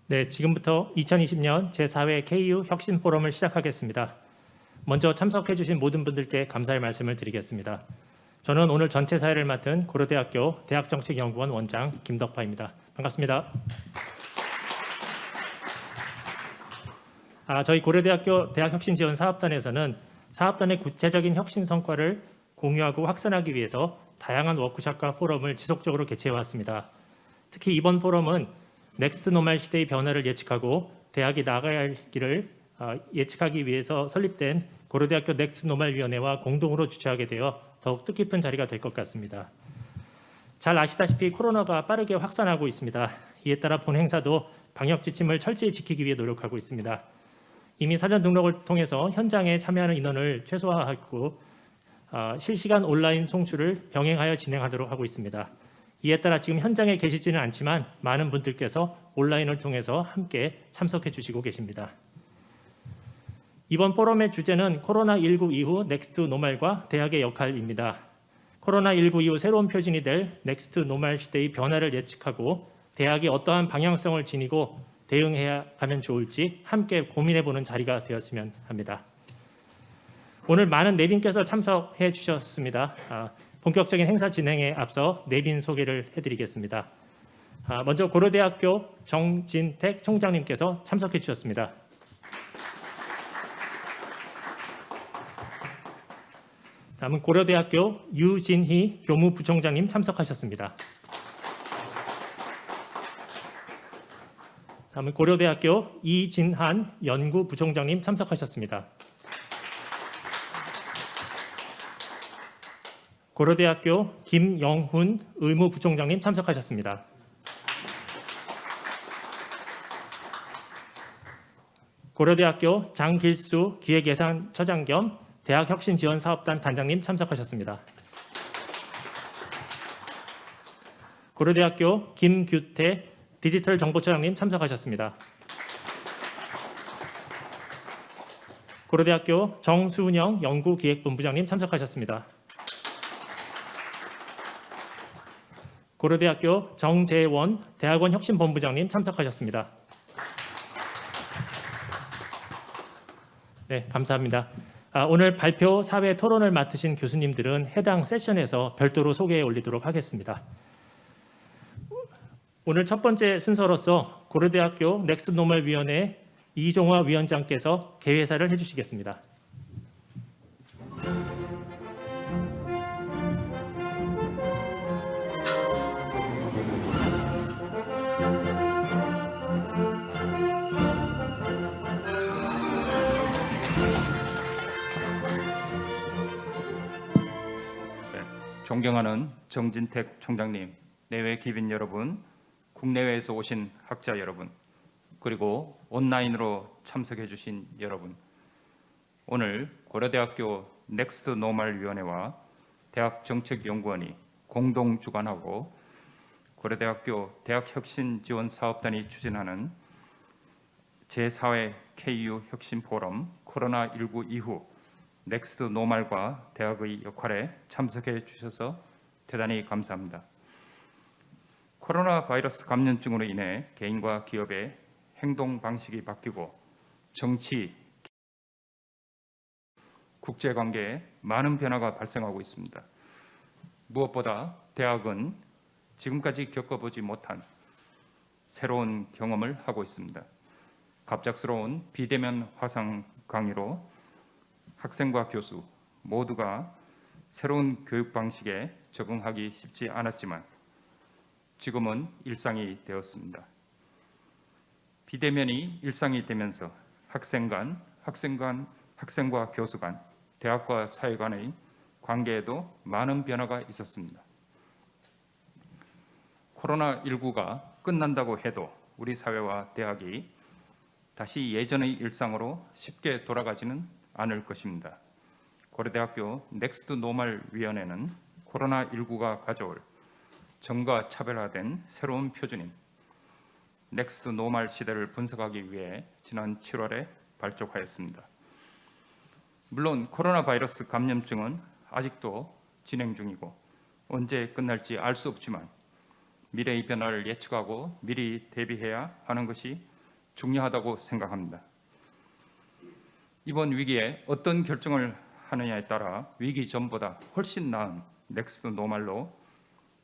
네, 지금부터 2020년 제4회 KU 혁신 포럼을 시작하겠습니다. 먼저 참석해 주신 모든 분들께 감사의 말씀을 드리겠습니다. 저는 오늘 전체 사회를 맡은 고려대학교 대학정책연구원 원장 김덕파입니다. 반갑습니다. 저희 고려대학교 대학혁신지원사업단에서는 사업단의 구체적인 혁신 성과를 공유하고 확산하기 위해서 다양한 워크숍과 포럼을 지속적으로 개최해왔습니다. 특히 이번 포럼은 넥스트 노멀 시대의 변화를 예측하고 대학이 나아가야 할 길을 예측하기 위해서 설립된 고려대학교 넥스트 노멀 위원회와 공동으로 주최하게 되어 더욱 뜻깊은 자리가 될 것 같습니다. 잘 아시다시피 코로나가 빠르게 확산하고 있습니다. 이에 따라 본 행사도 방역 지침을 철저히 지키기 위해 노력하고 있습니다. 이미 사전 등록을 통해서 현장에 참여하는 인원을 최소화하고 실시간 온라인 송출을 병행하여 진행하도록 하고 있습니다. 이에 따라 지금 현장에 계시지는 않지만 많은 분들께서 온라인을 통해서 함께 참석해 주시고 계십니다. 이번 포럼의 주제는 코로나19 이후 넥스트 노멀과 대학의 역할입니다. 코로나19 이후 새로운 표준이 될 넥스트 노멀 시대의 변화를 예측하고 대학이 어떠한 방향성을 지니고 대응해야 하면 좋을지 함께 고민해보는 자리가 되었으면 합니다. 오늘 많은 내빈께서 참석해 주셨습니다. 본격적인 행사 진행에 앞서 내빈 소개를 해드리겠습니다. 먼저 고려대학교 정진택 총장님께서 참석해 주셨습니다. 다음은 고려대학교 유진희 교무부총장님 참석하셨습니다. 다음은 고려대학교 이진한 연구부총장님 참석하셨습니다. 고려대학교 김영훈 의무부총장님 참석하셨습니다. 고려대학교 장길수 기획예산처장 겸 대학혁신지원사업단 단장님 참석하셨습니다. 고려대학교 김규태 디지털정보처장님 참석하셨습니다. 고려대학교 정수은영 연구기획본부장님 참석하셨습니다. 고려대학교 정재원 대학원 혁신본부장님 참석하셨습니다. 네, 감사합니다. 오늘 발표 사회 토론을 맡으신 교수님들은 해당 세션에서 별도로 소개해 올리도록 하겠습니다. 오늘 첫 번째 순서로서 고려대학교 넥스트 노멀 위원회 이종화 위원장께서 개회사를 해주시겠습니다. 존경하는 정진택 총장님, 내외 기빈 여러분, 국내외에서 오신 학자 여러분, 그리고 온라인으로 참석해 주신 여러분, 오늘 고려대학교 넥스트 노멀 위원회와 대학정책연구원이 공동 주관하고 고려대학교 대학혁신지원사업단이 추진하는 제4회 KU 혁신 포럼 코로나19 이후 넥스트 노멀과 대학의 역할에 참석해 주셔서 대단히 감사합니다. 코로나 바이러스 감염증으로 인해 개인과 기업의 행동 방식이 바뀌고 정치, 국제관계에 많은 변화가 발생하고 있습니다. 무엇보다 대학은 지금까지 겪어보지 못한 새로운 경험을 하고 있습니다. 갑작스러운 비대면 화상 강의로 학생과 교수 모두가 새로운 교육 방식에 적응하기 쉽지 않았지만 지금은 일상이 되었습니다. 비대면이 일상이 되면서 학생과 교수 간, 대학과 사회 간의 관계에도 많은 변화가 있었습니다. 코로나19가 끝난다고 해도 우리 사회와 대학이 다시 예전의 일상으로 쉽게 돌아가지는 않을 것입니다. 고려대학교 넥스트 노멀 위원회는 코로나19가 가져올 정과 차별화된 새로운 표준인 넥스트 노멀 시대를 분석하기 위해 지난 7월에 발족하였습니다. 물론 코로나 바이러스 감염증은 아직도 진행 중이고 언제 끝날지 알 수 없지만 미래의 변화를 예측하고 미리 대비해야 하는 것이 중요하다고 생각합니다. 이번 위기에 어떤 결정을 하느냐에 따라 위기 전보다 훨씬 나은 넥스트 노멀로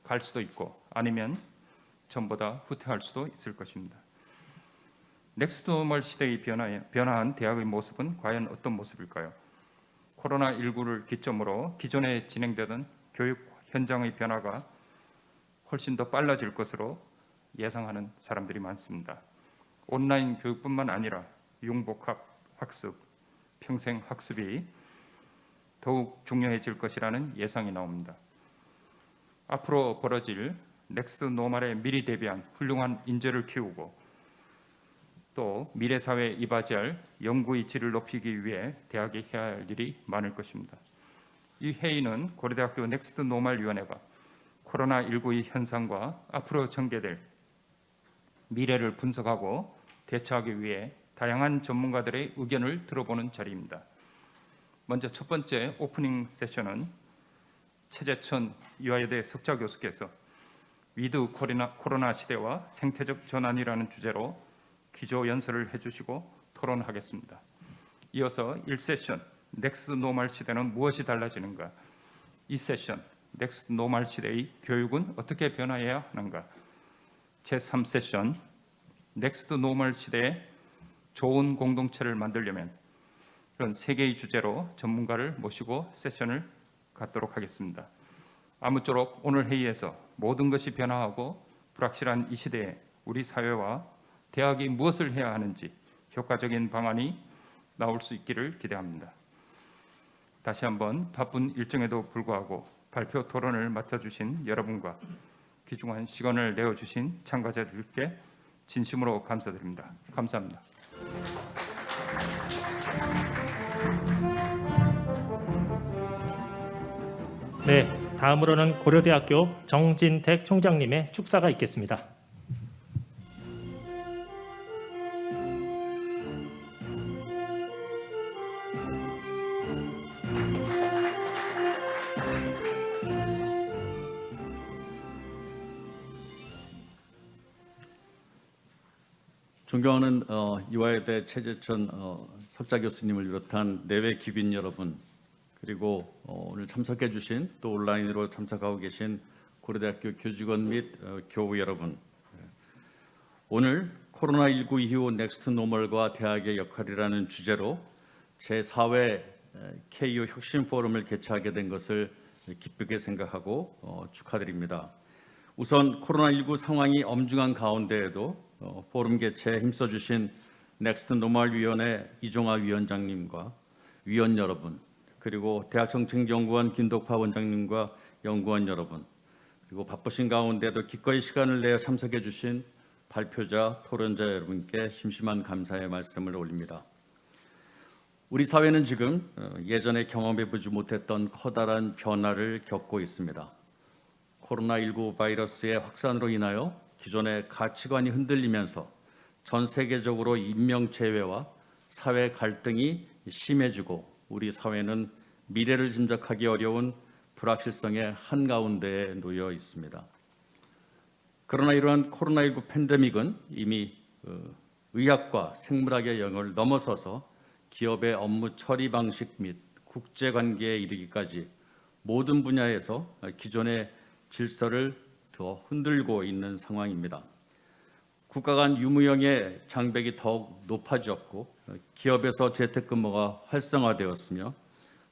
갈 수도 있고 아니면 전보다 후퇴할 수도 있을 것입니다. 넥스트 노멀 시대의 변화한 대학의 모습은 과연 어떤 모습일까요? 코로나19를 기점으로 기존에 진행되던 교육 현장의 변화가 훨씬 더 빨라질 것으로 예상하는 사람들이 많습니다. 온라인 교육뿐만 아니라 융복합 학습, 평생 학습이 더욱 중요해질 것이라는 예상이 나옵니다. 앞으로 벌어질 넥스트 노멀에 미리 대비한 훌륭한 인재를 키우고 또 미래 사회에 이바지할 연구의 질을 높이기 위해 대학이 해야 할 일이 많을 것입니다. 이 회의는 고려대학교 넥스트 노멀 위원회가 코로나19의 현상과 앞으로 전개될 미래를 분석하고 대처하기 위해 다양한 전문가들의 의견을 들어보는 자리입니다. 먼저 첫 번째 오프닝 세션은 최재천 유아여대 석좌 교수께서 위드 코로나 시대와 생태적 전환이라는 주제로 기조 연설을 해주시고 토론하겠습니다. 이어서 1세션 넥스트 노멀 시대는 무엇이 달라지는가, 2세션 넥스트 노멀 시대의 교육은 어떻게 변화해야 하는가, 제3세션 넥스트 노멀 시대에 좋은 공동체를 만들려면 이런 세 개의 주제로 전문가를 모시고 세션을 갖도록 하겠습니다. 아무쪼록 오늘 회의에서 모든 것이 변화하고 불확실한 이 시대에 우리 사회와 대학이 무엇을 해야 하는지 효과적인 방안이 나올 수 있기를 기대합니다. 다시 한번 바쁜 일정에도 불구하고 발표 토론을 맡아주신 여러분과 귀중한 시간을 내어주신 참가자들께 진심으로 감사드립니다. 감사합니다. 네, 다음으로는 고려대학교 정진택 총장님의 축사가 있겠습니다. 존경하는 유아여대 최재천 석좌 교수님을 비롯한 내외 귀빈 여러분, 그리고 오늘 참석해 주신 또 온라인으로 참석하고 계신 고려대학교 교직원 및 교우 여러분, 오늘 코로나19 이후 넥스트 노멀과 대학의 역할이라는 주제로 제4회 KU 혁신 포럼을 개최하게 된 것을 기쁘게 생각하고 축하드립니다. 우선 코로나19 상황이 엄중한 가운데에도 포럼 개최에 힘써주신 넥스트 노멀 위원회 이종하 위원장님과 위원 여러분, 그리고 대학정책연구원 김덕화 원장님과 연구원 여러분, 그리고 바쁘신 가운데도 기꺼이 시간을 내어 참석해 주신 발표자, 토론자 여러분께 심심한 감사의 말씀을 올립니다. 우리 사회는 지금 예전에 경험해보지 못했던 커다란 변화를 겪고 있습니다. 코로나19 바이러스의 확산으로 인하여 기존의 가치관이 흔들리면서 전 세계적으로 인명체외와 사회 갈등이 심해지고 우리 사회는 미래를 짐작하기 어려운 불확실성의 한가운데에 놓여 있습니다. 그러나 이러한 코로나19 팬데믹은 이미 의학과 생물학의 영역을 넘어서서 기업의 업무 처리 방식 및 국제관계에 이르기까지 모든 분야에서 기존의 질서를 더 흔들고 있는 상황입니다. 국가 간 유무형의 장벽이 더욱 높아졌고 기업에서 재택근무가 활성화되었으며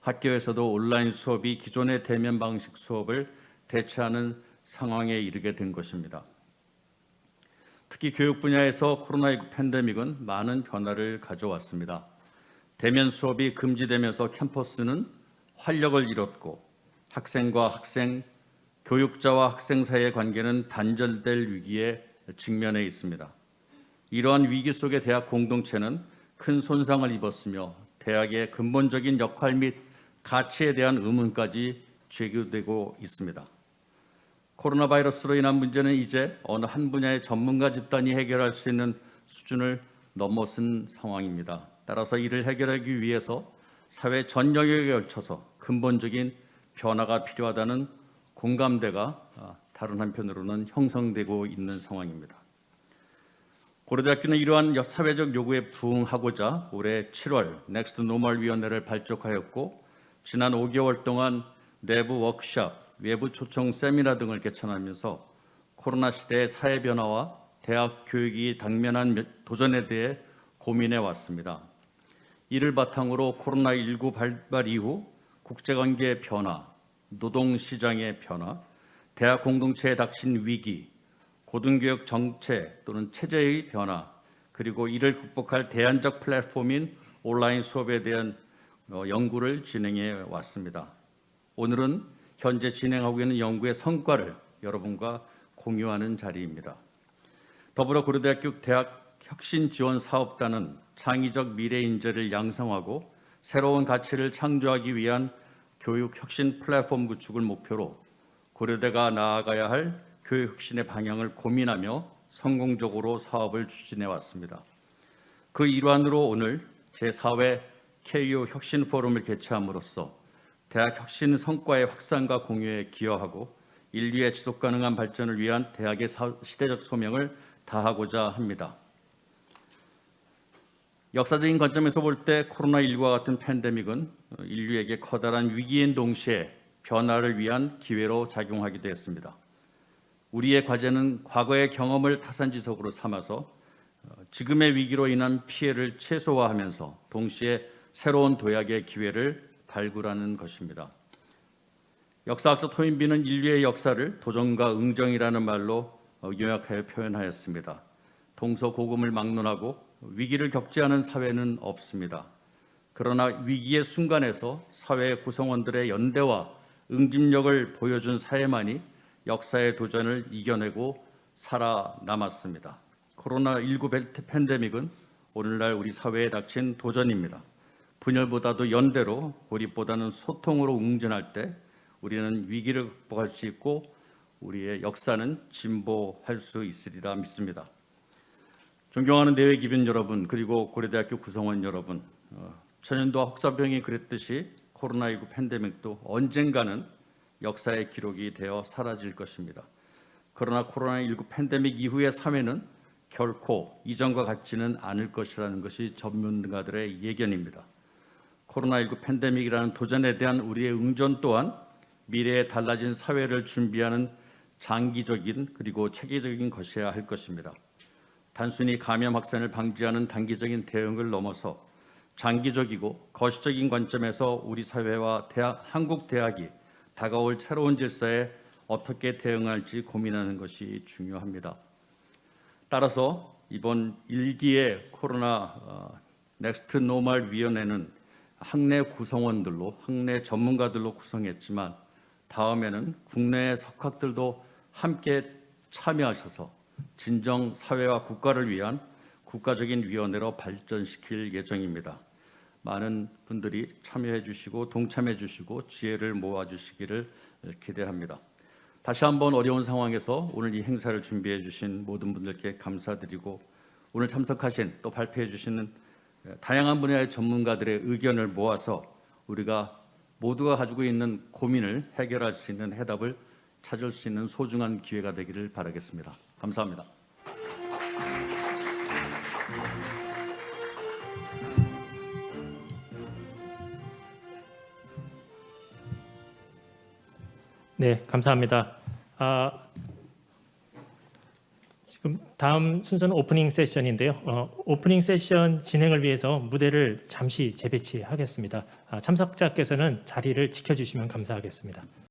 학교에서도 온라인 수업이 기존의 대면 방식 수업을 대체하는 상황에 이르게 된 것입니다. 특히 교육 분야에서 코로나19 팬데믹은 많은 변화를 가져왔습니다. 대면 수업이 금지되면서 캠퍼스는 활력을 잃었고 학생과 학생, 교육자와 학생 사이의 관계는 단절될 위기에 직면해 있습니다. 이러한 위기 속에 대학 공동체는 큰 손상을 입었으며 대학의 근본적인 역할 및 가치에 대한 의문까지 제기되고 있습니다. 코로나 바이러스로 인한 문제는 이제 어느 한 분야의 전문가 집단이 해결할 수 있는 수준을 넘어선 상황입니다. 따라서 이를 해결하기 위해서 사회 전 영역에 걸쳐서 근본적인 변화가 필요하다는 공감대가 다른 한편으로는 형성되고 있는 상황입니다. 고려대학교는 이러한 사회적 요구에 부응하고자 올해 7월 넥스트 노멀 위원회를 발족하였고 지난 5개월 동안 내부 워크숍, 외부 초청 세미나 등을 개최하면서 코로나 시대의 사회 변화와 대학 교육이 당면한 도전에 대해 고민해 왔습니다. 이를 바탕으로 코로나19 발발 이후 국제관계의 변화, 노동시장의 변화, 대학 공동체에 닥친 위기, 고등교육 정책 또는 체제의 변화, 그리고 이를 극복할 대안적 플랫폼인 온라인 수업에 대한 연구를 진행해 왔습니다. 오늘은 현재 진행하고 있는 연구의 성과를 여러분과 공유하는 자리입니다. 더불어 고려대학교 대학 혁신지원사업단은 창의적 미래 인재를 양성하고 새로운 가치를 창조하기 위한 교육 혁신 플랫폼 구축을 목표로 고려대가 나아가야 할 교육 혁신의 방향을 고민하며 성공적으로 사업을 추진해 왔습니다. 그 일환으로 오늘 제4회 KU 혁신 포럼을 개최함으로써 대학 혁신 성과의 확산과 공유에 기여하고 인류의 지속 가능한 발전을 위한 대학의 시대적 소명을 다하고자 합니다. 역사적인 관점에서 볼 때 코로나19와 같은 팬데믹은 인류에게 커다란 위기인 동시에 변화를 위한 기회로 작용하기도 했습니다. 우리의 과제는 과거의 경험을 타산지석으로 삼아서 지금의 위기로 인한 피해를 최소화하면서 동시에 새로운 도약의 기회를 발굴하는 것입니다. 역사학자 토인비는 인류의 역사를 도전과 응정이라는 말로 요약하여 표현하였습니다. 동서고금을 막론하고 위기를 겪지 않은 사회는 없습니다. 그러나 위기의 순간에서 사회 구성원들의 연대와 응집력을 보여준 사회만이 역사의 도전을 이겨내고 살아남았습니다. 코로나19 팬데믹은 오늘날 우리 사회에 닥친 도전입니다. 분열보다도 연대로, 고립보다는 소통으로 응전할 때 우리는 위기를 극복할 수 있고 우리의 역사는 진보할 수 있으리라 믿습니다. 존경하는 내외 기빈 여러분, 그리고 고려대학교 구성원 여러분, 천연도와 혹사병이 그랬듯이 코로나19 팬데믹도 언젠가는 역사의 기록이 되어 사라질 것입니다. 그러나 코로나19 팬데믹 이후의 사회는 결코 이전과 같지는 않을 것이라는 것이 전문가들의 예견입니다. 코로나19 팬데믹이라는 도전에 대한 우리의 응전 또한 미래에 달라진 사회를 준비하는 장기적인 그리고 체계적인 것이어야 할 것입니다. 단순히 감염 확산을 방지하는 단기적인 대응을 넘어서 장기적이고 거시적인 관점에서 우리 사회와 한국 대학이 다가올 새로운 질서에 어떻게 대응할지 고민하는 것이 중요합니다. 따라서 이번 1기의 코로나 넥스트 노멀 위원회는 학내 구성원들로, 학내 전문가들로 구성했지만 다음에는 국내 석학들도 함께 참여하셔서 진정 사회와 국가를 위한 국가적인 위원회로 발전시킬 예정입니다. 많은 분들이 참여해 주시고 동참해 주시고 지혜를 모아 주시기를 기대합니다. 다시 한번 어려운 상황에서 오늘 이 행사를 준비해 주신 모든 분들께 감사드리고 오늘 참석하신 또 발표해 주시는 다양한 분야의 전문가들의 의견을 모아서 우리가 모두가 가지고 있는 고민을 해결할 수 있는 해답을 찾을 수 있는 소중한 기회가 되기를 바라겠습니다. 감사합니다. 네, 감사합니다. 지금 다음 순서는 오프닝 세션인데요. 오프닝 세션 진행을 위해서 무대를 잠시 재배치하겠습니다. 참석자께서는 자리를 지켜주시면 감사하겠습니다.